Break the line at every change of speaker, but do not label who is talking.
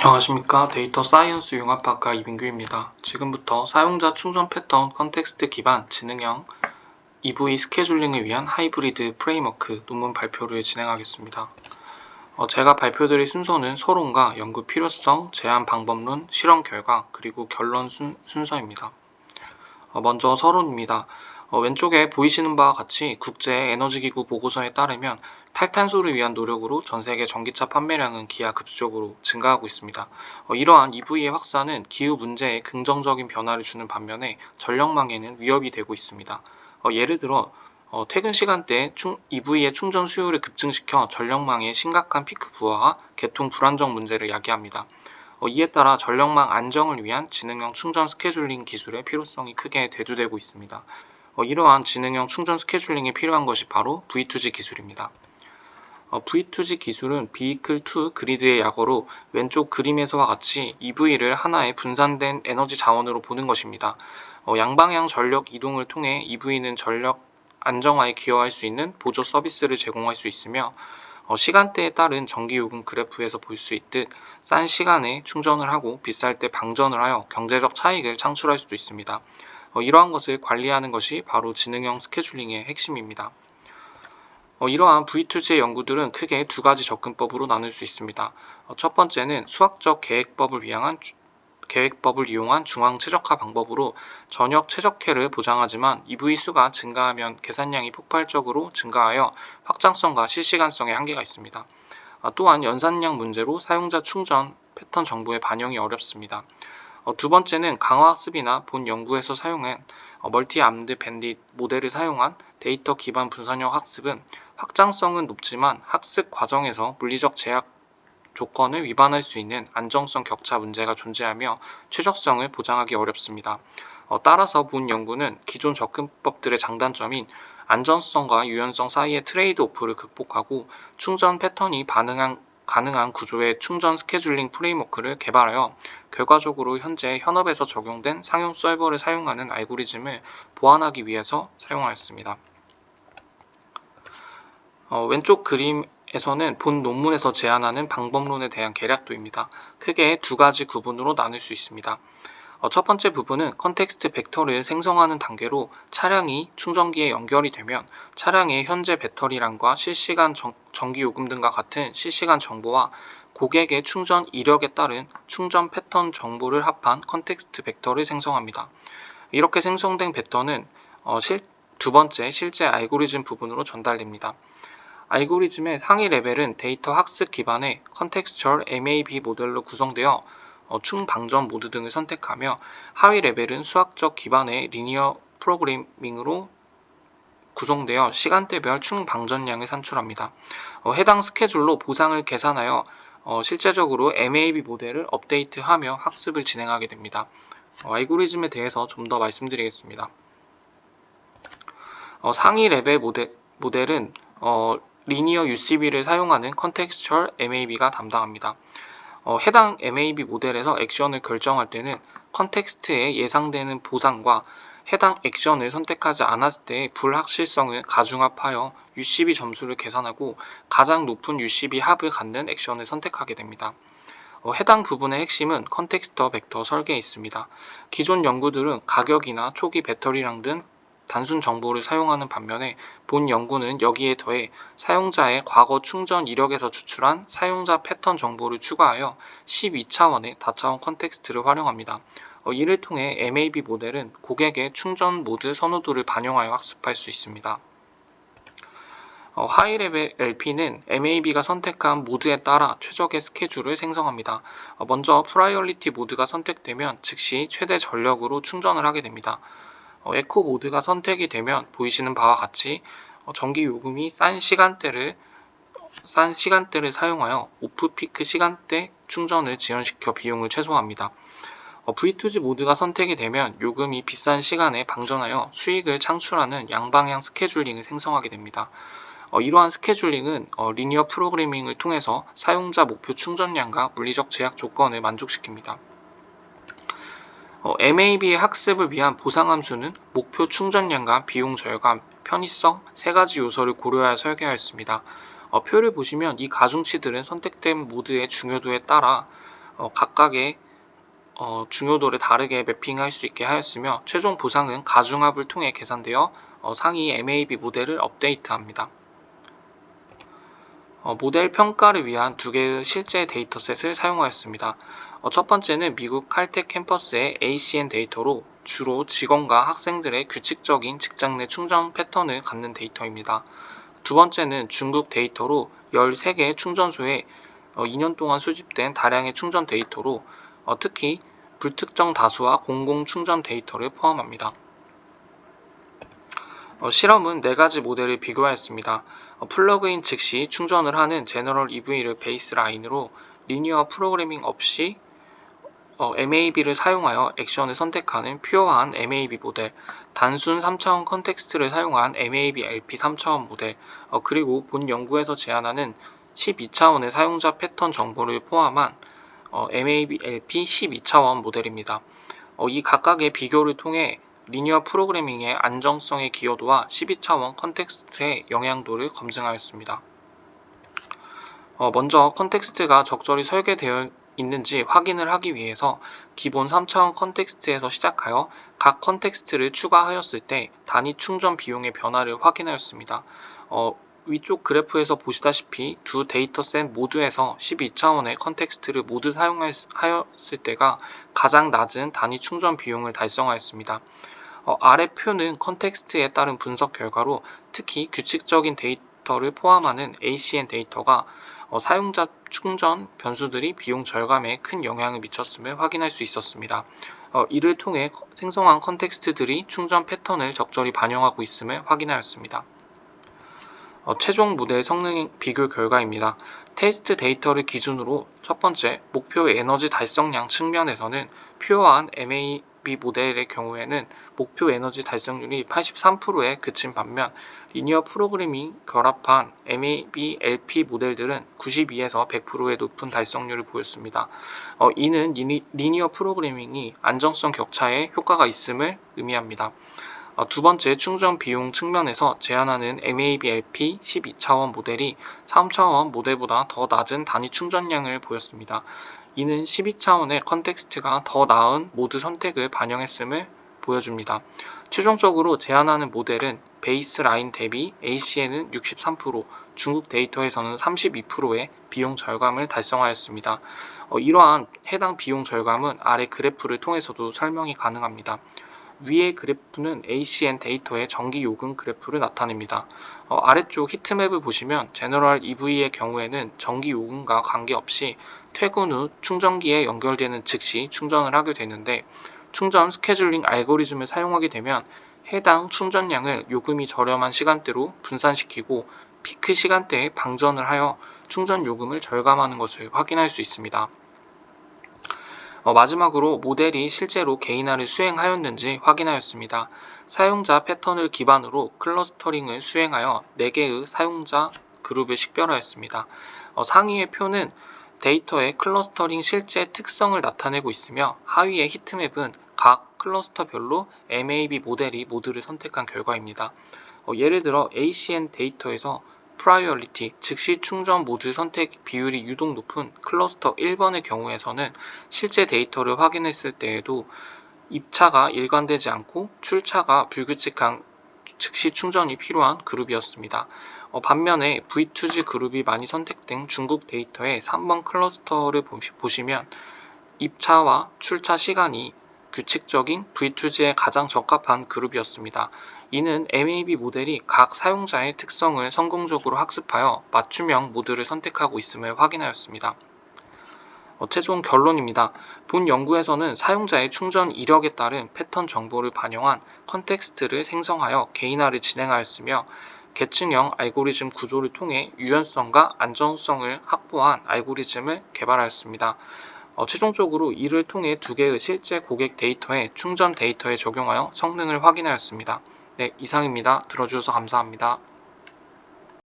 안녕하십니까. 데이터 사이언스 융합학과 이민규입니다. 지금부터 사용자 충전 패턴 컨텍스트 기반 지능형 EV 스케줄링을 위한 하이브리드 프레임워크 논문 발표를 진행하겠습니다. 제가 발표드릴 순서는 서론과 연구 필요성, 제안 방법론, 실험 결과, 그리고 결론 순서입니다. 먼저 서론입니다. 왼쪽에 보이시는 바와 같이 국제에너지기구 보고서에 따르면 탈탄소를 위한 노력으로 전세계 전기차 판매량은 기하급수적으로 증가하고 있습니다. 이러한 EV의 확산은 기후 문제에 긍정적인 변화를 주는 반면에 전력망에는 위협이 되고 있습니다. 예를 들어 퇴근 시간대에 EV의 충전 수요를 급증시켜 전력망의 심각한 피크 부하와 개통 불안정 문제를 야기합니다. 이에 따라 전력망 안정을 위한 지능형 충전 스케줄링 기술의 필요성이 크게 대두되고 있습니다. 이러한 지능형 충전 스케줄링에 필요한 것이 바로 V2G 기술입니다. V2G 기술은 Vehicle to Grid의 약어로 왼쪽 그림에서와 같이 EV를 하나의 분산된 에너지 자원으로 보는 것입니다. 양방향 전력 이동을 통해 EV는 전력 안정화에 기여할 수 있는 보조 서비스를 제공할 수 있으며 시간대에 따른 전기요금 그래프에서 볼 수 있듯 싼 시간에 충전을 하고 비쌀 때 방전을 하여 경제적 차익을 창출할 수도 있습니다. 이러한 것을 관리하는 것이 바로 지능형 스케줄링의 핵심입니다. 이러한 V2G의 연구들은 크게 두 가지 접근법으로 나눌 수 있습니다. 첫 번째는 수학적 계획법을 이용한 중앙 최적화 방법으로 전역 최적화를 보장하지만 EV 수가 증가하면 계산량이 폭발적으로 증가하여 확장성과 실시간성에 한계가 있습니다. 또한 연산량 문제로 사용자 충전 패턴 정보의 반영이 어렵습니다. 두 번째는 강화학습이나 본 연구에서 사용한 멀티 암드 밴딧 모델을 사용한 데이터 기반 분산형 학습은 확장성은 높지만 학습 과정에서 물리적 제약 조건을 위반할 수 있는 안정성 격차 문제가 존재하며 최적성을 보장하기 어렵습니다. 따라서 본 연구는 기존 접근법들의 장단점인 안전성과 유연성 사이의 트레이드 오프를 극복하고 충전 패턴이 가능한 구조의 충전 스케줄링 프레임워크를 개발하여 결과적으로 현재 현업에서 적용된 상용 서버를 사용하는 알고리즘을 보완하기 위해서 사용하였습니다. 왼쪽 그림에서는 본 논문에서 제안하는 방법론에 대한 계략도입니다. 크게 두 가지 구분으로 나눌 수 있습니다. 첫 번째 부분은 컨텍스트 벡터를 생성하는 단계로 차량이 충전기에 연결이 되면 차량의 현재 배터리량과 실시간 전기요금 등과 같은 실시간 정보와 고객의 충전 이력에 따른 충전 패턴 정보를 합한 컨텍스트 벡터를 생성합니다. 이렇게 생성된 벡터는 두 번째 실제 알고리즘 부분으로 전달됩니다. 알고리즘의 상위 레벨은 데이터 학습 기반의 컨텍스처럴 MAB 모델로 구성되어 충방전 모드 등을 선택하며 하위 레벨은 수학적 기반의 리니어 프로그래밍으로 구성되어 시간대별 충방전량을 산출합니다. 해당 스케줄로 보상을 계산하여 실제적으로 MAB 모델을 업데이트하며 학습을 진행하게 됩니다. 알고리즘에 대해서 좀 더 말씀드리겠습니다. 상위 레벨 모델은 리니어 UCB를 사용하는 컨텍스처럴 MAB가 담당합니다. 해당 MAB 모델에서 액션을 결정할 때는 컨텍스트에 예상되는 보상과 해당 액션을 선택하지 않았을 때의 불확실성을 가중합하여 UCB 점수를 계산하고 가장 높은 UCB 합을 갖는 액션을 선택하게 됩니다. 해당 부분의 핵심은 컨텍스터 벡터 설계에 있습니다. 기존 연구들은 가격이나 초기 배터리량 등 단순 정보를 사용하는 반면에 본 연구는 여기에 더해 사용자의 과거 충전 이력에서 추출한 사용자 패턴 정보를 추가하여 12차원의 다차원 컨텍스트를 활용합니다. 이를 통해 MAB 모델은 고객의 충전 모드 선호도를 반영하여 학습할 수 있습니다. 하이 레벨 LP는 MAB가 선택한 모드에 따라 최적의 스케줄을 생성합니다. 먼저 프라이어리티 모드가 선택되면 즉시 최대 전력으로 충전을 하게 됩니다. 에코 모드가 선택이 되면 보이시는 바와 같이 전기 요금이 싼 시간대를 사용하여 오프 피크 시간대 충전을 지연시켜 비용을 최소화합니다. V2G 모드가 선택이 되면 요금이 비싼 시간에 방전하여 수익을 창출하는 양방향 스케줄링을 생성하게 됩니다. 이러한 스케줄링은 리니어 프로그래밍을 통해서 사용자 목표 충전량과 물리적 제약 조건을 만족시킵니다. MAB의 학습을 위한 보상함수는 목표 충전량과 비용 절감, 편의성 세 가지 요소를 고려하여 설계하였습니다. 표를 보시면 이 가중치들은 선택된 모드의 중요도에 따라 각각의 중요도를 다르게 매핑할 수 있게 하였으며 최종 보상은 가중합을 통해 계산되어 상위 MAB 모델을 업데이트합니다. 모델 평가를 위한 두 개의 실제 데이터셋을 사용하였습니다. 첫 번째는 미국 칼텍 캠퍼스의 ACN 데이터로 주로 직원과 학생들의 규칙적인 직장 내 충전 패턴을 갖는 데이터입니다. 두 번째는 중국 데이터로 13개의 충전소에 2년 동안 수집된 다량의 충전 데이터로 특히 불특정 다수와 공공 충전 데이터를 포함합니다. 실험은 4가지 모델을 비교하였습니다. 플러그인 즉시 충전을 하는 제너럴 EV를 베이스라인으로 리니어 프로그래밍 없이 MAB를 사용하여 액션을 선택하는 퓨어한 MAB 모델, 단순 3차원 컨텍스트를 사용한 MAB LP 3차원 모델, 그리고 본 연구에서 제안하는 12차원의 사용자 패턴 정보를 포함한 MAB LP 12차원 모델입니다. 이 각각의 비교를 통해 리니어 프로그래밍의 안정성의 기여도와 12차원 컨텍스트의 영향도를 검증하였습니다. 먼저 컨텍스트가 적절히 설계되어 있는지 확인을 하기 위해서 기본 3차원 컨텍스트에서 시작하여 각 컨텍스트를 추가하였을 때 단위 충전 비용의 변화를 확인하였습니다. 위쪽 그래프에서 보시다시피 두 데이터셋 모두에서 12차원의 컨텍스트를 모두 사용하였을 때가 가장 낮은 단위 충전 비용을 달성하였습니다. 아래 표는 컨텍스트에 따른 분석 결과로 특히 규칙적인 데이터를 포함하는 ACN 데이터가 사용자 충전 변수들이 비용 절감에 큰 영향을 미쳤음을 확인할 수 있었습니다. 이를 통해 생성한 컨텍스트들이 충전 패턴을 적절히 반영하고 있음을 확인하였습니다. 최종 모델 성능 비교 결과입니다. 테스트 데이터를 기준으로 첫 번째, 목표 에너지 달성량 측면에서는 퓨어한 MAB 모델의 경우에는 목표 에너지 달성률이 83%에 그친 반면 리니어 프로그래밍 결합한 MAB LP 모델들은 92에서 100%의 높은 달성률을 보였습니다. 이는 리니어 프로그래밍이 안정성 격차에 효과가 있음을 의미합니다. 두 번째, 충전 비용 측면에서 제안하는 MAB LP 12차원 모델이 3차원 모델보다 더 낮은 단위 충전량을 보였습니다. 이는 12차원의 컨텍스트가 더 나은 모드 선택을 반영했음을 보여줍니다. 최종적으로 제안하는 모델은 베이스라인 대비 ACN은 63%, 중국 데이터에서는 32%의 비용 절감을 달성하였습니다. 이러한 해당 비용 절감은 아래 그래프를 통해서도 설명이 가능합니다. 위의 그래프는 ACN 데이터의 전기 요금 그래프를 나타냅니다. 아래쪽 히트맵을 보시면 제너럴 EV의 경우에는 전기 요금과 관계없이 퇴근 후 충전기에 연결되는 즉시 충전을 하게 되는데 충전 스케줄링 알고리즘을 사용하게 되면 해당 충전량을 요금이 저렴한 시간대로 분산시키고 피크 시간대에 방전을 하여 충전 요금을 절감하는 것을 확인할 수 있습니다. 마지막으로 모델이 실제로 개인화를 수행하였는지 확인하였습니다. 사용자 패턴을 기반으로 클러스터링을 수행하여 4개의 사용자 그룹을 식별하였습니다. 상위의 표는 데이터의 클러스터링 실제 특성을 나타내고 있으며 하위의 히트맵은 각 클러스터별로 MAB 모델이 모드를 선택한 결과입니다. 예를 들어 ACN 데이터에서 프라이어리티, 즉시 충전 모드 선택 비율이 유독 높은 클러스터 1번의 경우에서는 실제 데이터를 확인했을 때에도 입차가 일관되지 않고 출차가 불규칙한 즉시 충전이 필요한 그룹이었습니다. 반면에 V2G 그룹이 많이 선택된 중국 데이터의 3번 클러스터를 보시면 입차와 출차 시간이 규칙적인 V2G에 가장 적합한 그룹이었습니다. 이는 MAB 모델이 각 사용자의 특성을 성공적으로 학습하여 맞춤형 모드를 선택하고 있음을 확인하였습니다. 최종 결론입니다. 본 연구에서는 사용자의 충전 이력에 따른 패턴 정보를 반영한 컨텍스트를 생성하여 개인화를 진행하였으며 계층형 알고리즘 구조를 통해 유연성과 안정성을 확보한 알고리즘을 개발하였습니다. 최종적으로 이를 통해 2개의 실제 고객 데이터에 충전 데이터에 적용하여 성능을 확인하였습니다. 네, 이상입니다. 들어주셔서 감사합니다.